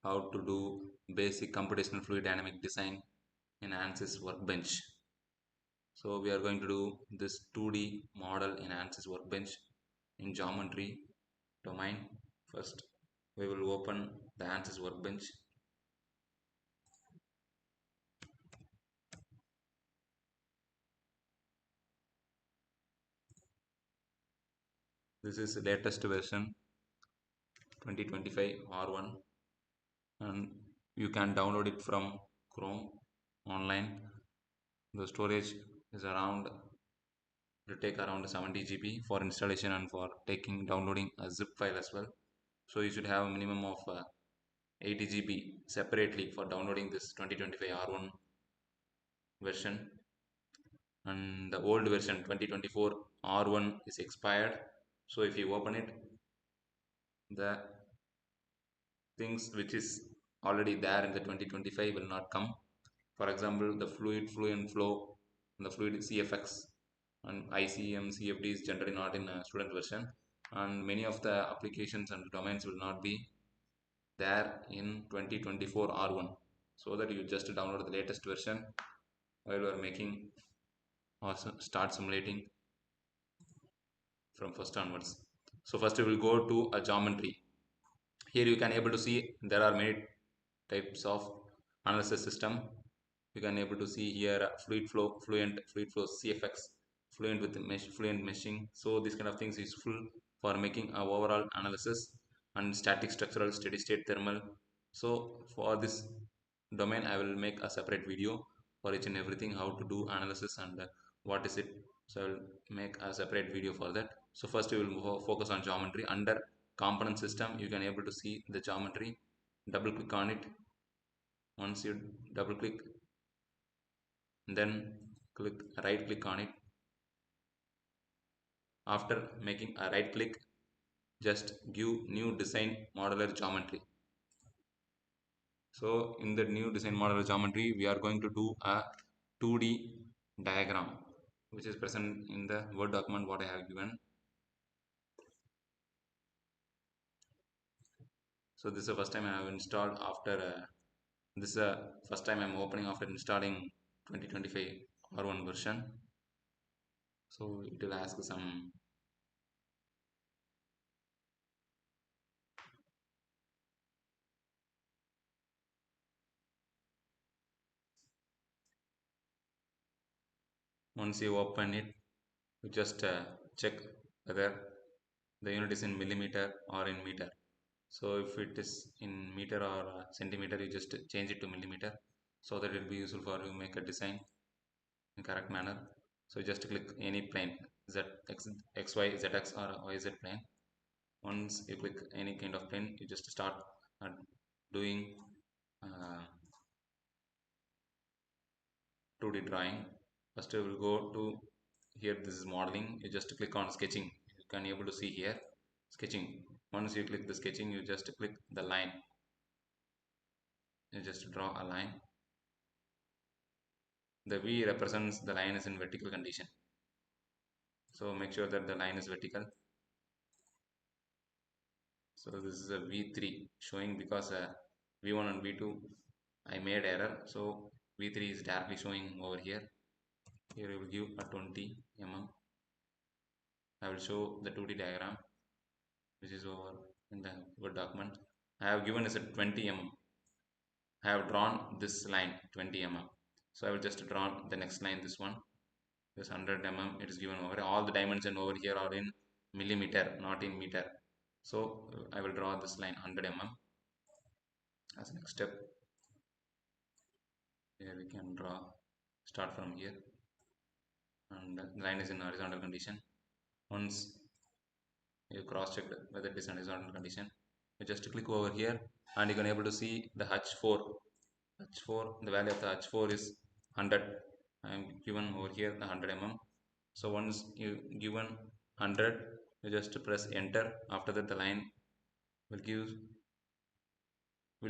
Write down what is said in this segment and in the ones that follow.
how to do basic computational fluid dynamic design in Ansys Workbench. So we are going to do this 2D model in Ansys Workbench in geometry domain. First, we will open the Ansys Workbench. This is the latest version 2025 R1, and you can download it from Chrome online. The storage is around, it will take around 70 GB for installation and for downloading a zip file as well. So you should have a minimum of 80 GB separately for downloading this 2025 R1 version, and the old version 2024 R1 is expired. So if you open it, the things which is already there in the 2025 will not come. For example, the fluid flow, and the fluid CFX and ICM CFD is generally not in a student version, and many of the applications and domains will not be there in 2024 R1. So that you just download the latest version while you are making or start simulating from first onwards. So first we will go to a geometry. Here you can able to see there are many types of analysis system. You can able to see here fluid flow CFX, fluent meshing. So this kind of things is useful for making a overall analysis, and static structural steady state thermal. So for this domain I will make a separate video for each and everything, how to do analysis and what is it. So I will make a separate video for that. So first we will focus on geometry. Under component system you can able to see the geometry. Double click on it. Once you double click, then right click on it. After making a right click, just give new design modular geometry. So in the new design modular geometry we are going to do a 2D diagram which is present in the Word document what I have given. So this is the first time I have installed after this is the first time I am opening after installing 2025 R1 version. So it will ask some. Once you open it, you just check whether the unit is in millimeter or in meter. So if it is in meter or centimeter, you just change it to millimeter, so that it will be useful for you make a design in correct manner. So just click any plane, z x x y z x or y z plane. Once you click any kind of plane, you just start doing uh, 2D drawing. First we will go to here, this is modeling. You just click on sketching. You can able to see here sketching. Once you click the sketching, you just click the line. You just draw a line. The V represents the line is in vertical condition. So make sure that the line is vertical. So this is a V3 showing because V1 and V2 I made error. So V3 is directly showing over here. Here I will give a 20 mm. I will show the 2D diagram which is over in the Word document. I have given as a 20 mm. I have drawn this line 20 mm. So I will just draw the next line, this one. This 100 mm, it is given over. All the dimension over here are in millimeter, not in meter. So I will draw this line 100 mm as next step. Here we can draw, start from here, and the line is in horizontal condition. Once you cross check whether it is in horizontal condition, you just click over here and you can able to see the H4. The value of the H4 is 100. I am given over here the 100 mm. So once you given 100, you just press enter. After that the line will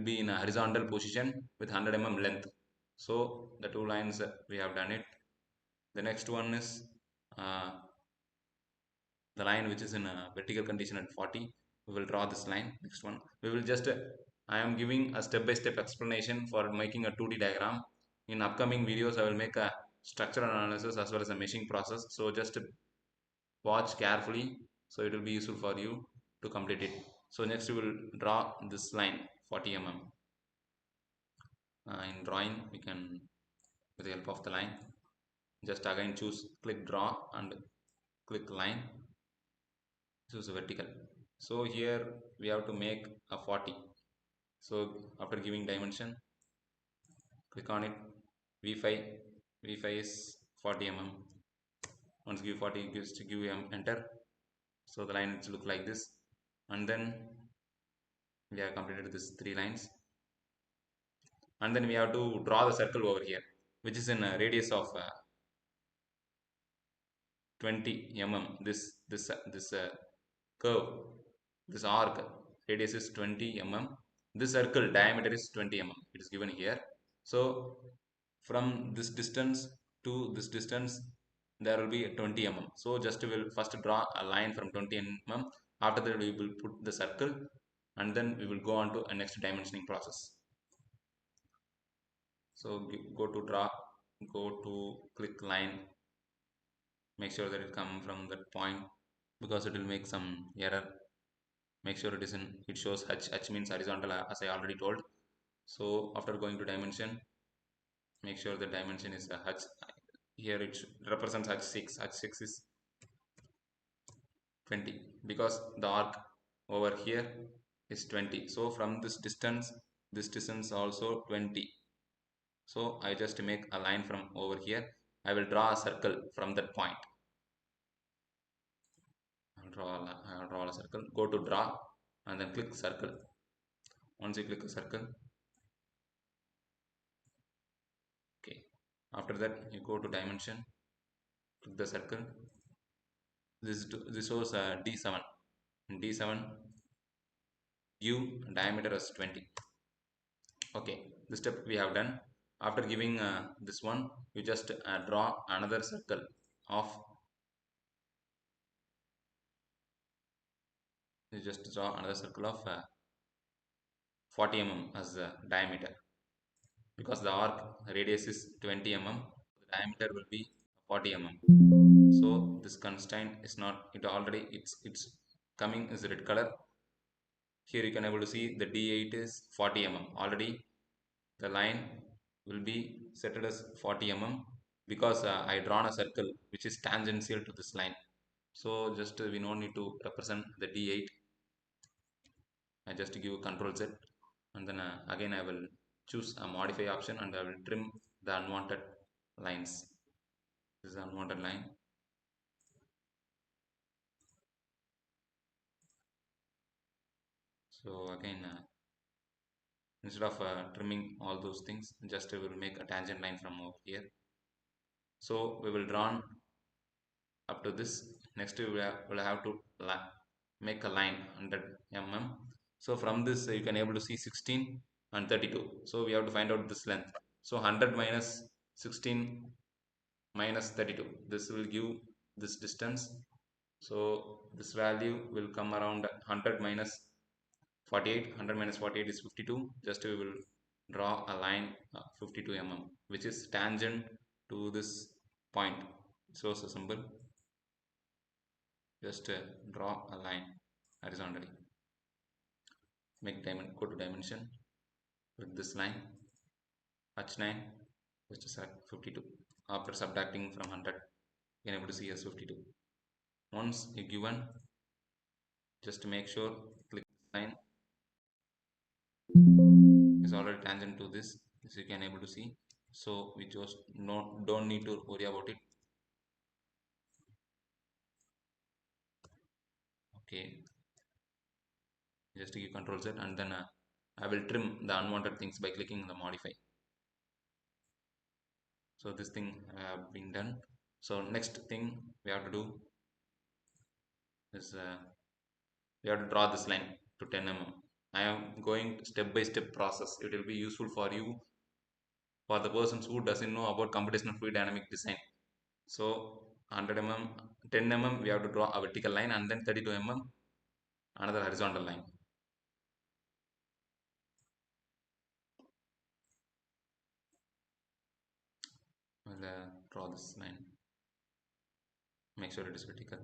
be in a horizontal position with 100 mm length. So the two lines we have done it. The next one is uh, the line which is in a vertical condition at 40. We will draw this line. Next one we will just I am giving a step-by-step explanation for making a 2D diagram. In upcoming videos, I will make a structural analysis as well as a meshing process. So just watch carefully. So it will be useful for you to complete it. So next we will draw this line 40 mm. In drawing, we can, with the help of the line, just again choose click draw and click line, choose vertical. So here we have to make a 40. So after giving dimension, click on it, v5, v5 is 40 mm. Once give 40, gives to give enter. So the line will look like this, and then we have completed this 3 lines, and then we have to draw the circle over here, which is in a radius of 20 mm. This curve, this arc radius is 20 mm. This circle diameter is 20 mm. It is given here. So from this distance to this distance there will be 20 mm. So just we will first draw a line from 20 mm. After that we will put the circle, and then we will go on to a next dimensioning process. So go to draw, go to click line, make sure that it come from that point, because it will make some error. Make sure it is in, it shows h means horizontal, as I already told. So after going to dimension, make sure the dimension is a h. Here it represents h6. H6 is 20 because the arc over here is 20. So from this distance also 20. So I just make a line from over here. I will draw a circle from that point. I'll draw a circle. Go to draw and then click circle. Once you click a circle, okay. After that you go to dimension, click the circle. This shows D7. In D7, give diameter as 20. Okay, this step we have done. After giving this one, you just draw another circle of, you just draw another circle of 40 mm as the diameter, because the arc radius is 20 mm, the diameter will be 40 mm. So this constraint is not, it already, it's coming is red color. Here you can able to see the D8 is 40 mm. Already the line will be set as 40 mm, because I drawn a circle which is tangential to this line. So just we no need to represent the D8. I just give Control Z, and then again I will choose a modify option, and I will trim the unwanted lines. This is unwanted line. So again, instead of trimming all those things, just we will make a tangent line from over here. So we will draw up to this. Next we will have to make a line 100 mm. So from this you can able to see 16 and 32. So we have to find out this length. So 100 minus 16 minus 32, this will give this distance. So this value will come around 100 minus 48. 100 minus 48 is 52. Just we will draw a line 52 mm, which is tangent to this point. So a symbol, just draw a line horizontally, make diamond, go to dimension, with this line h9, which is at 52. After subtracting from 100, you can able to see as 52. Once you given, just make sure click this line is already tangent to this, you can able to see. So we just don't need to worry about it. Okay, just give Control Z, and then I will trim the unwanted things by clicking the modify. So this thing have been done. So next thing we have to do is we have to draw this line to 10 mm. I am going step by step process. It will be useful for you, for the persons who doesn't know about computational fluid dynamic design. So 100 mm, 10 mm we have to draw a vertical line, and then 32 mm another horizontal line. I'll draw this line. Make sure it is vertical.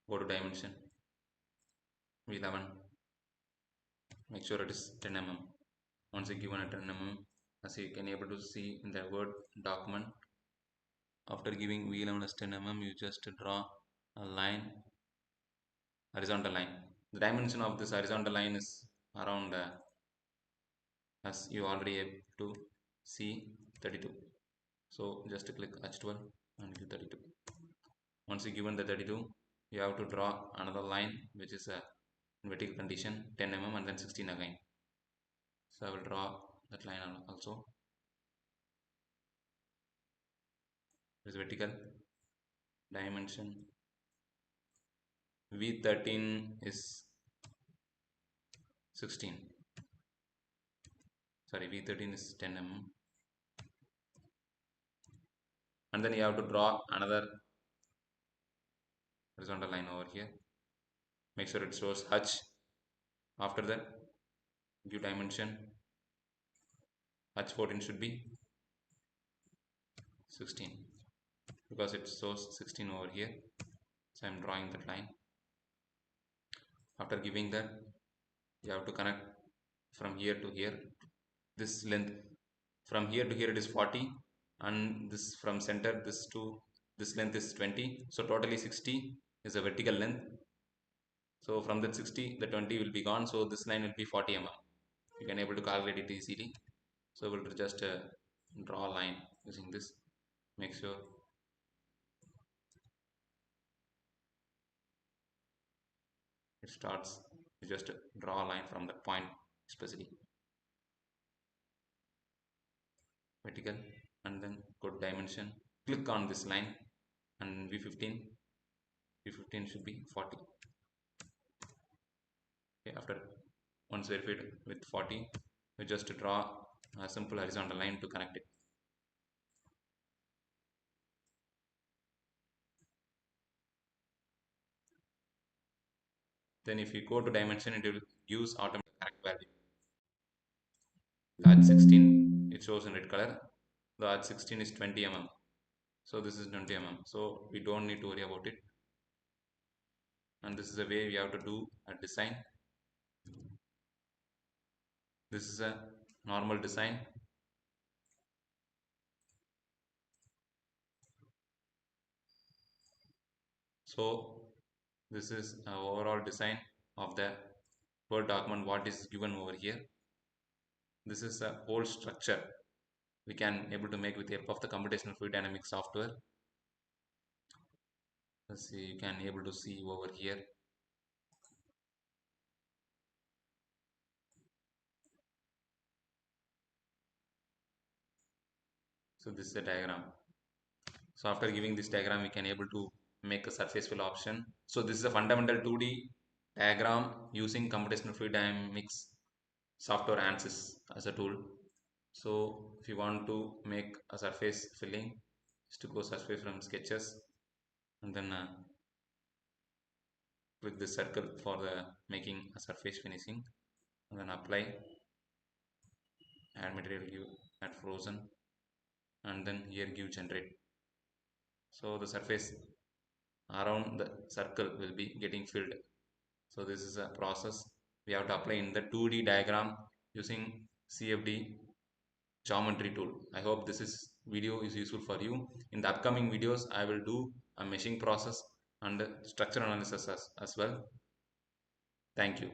Go to dimension V11. Make sure it is 10 mm. Once you given a 10 mm, as you can able to see in the Word document, after giving V11 as 10 mm, you just draw a line, horizontal line. The dimension of this horizontal line is around, as you already able to see, 32. So just click H12 and give 32. Once you given the 32, you have to draw another line which is a vertical condition 10 mm and then 16 again. So I will draw that line also. This is vertical dimension. V13 is 16. Sorry, V13 is 10 mm. And then you have to draw another horizontal line over here. Make sure it shows H. After that, give dimension. H14 should be 16 because it shows 16 over here. So I am drawing that line. After giving that, you have to connect from here to here. This length from here to here it is 40, and this from center this to this length is 20. So totally 60 is a vertical length. So from that 60, the 20 will be gone. So this line will be 40 mm. You can able to calculate it easily. So we'll just draw a line using this. Make sure it starts. You just draw a line from that point especially vertical, and then go to dimension. Click on this line and V15. V15 should be 40. Okay, after once verified with 40, we just draw a simple horizontal line to connect it. Then if you go to dimension, it will use automatic correct value. The H 16 it shows in red color. The H 16 is 20 mm. So this is 20 mm. So we don't need to worry about it. And this is the way we have to do a design. This is a normal design. So this is an overall design of the Word document what is given over here. This is a whole structure we can able to make with the help of the computational fluid dynamics software. Let's see, you can able to see over here. So this is a diagram. So after giving this diagram, we can able to make a surface fill option. So this is a fundamental 2D diagram using computational fluid dynamics software Ansys as a tool. So if you want to make a surface filling, just to go surface from sketches, and then click the circle for the making a surface finishing, and then apply, add material, give add frozen, and then here give generate. So the surface around the circle will be getting filled. So this is a process we have to apply in the 2D diagram using CFD geometry tool. I hope this is video is useful for you. In the upcoming videos, I will do a meshing process and structure analysis as well. Thank you.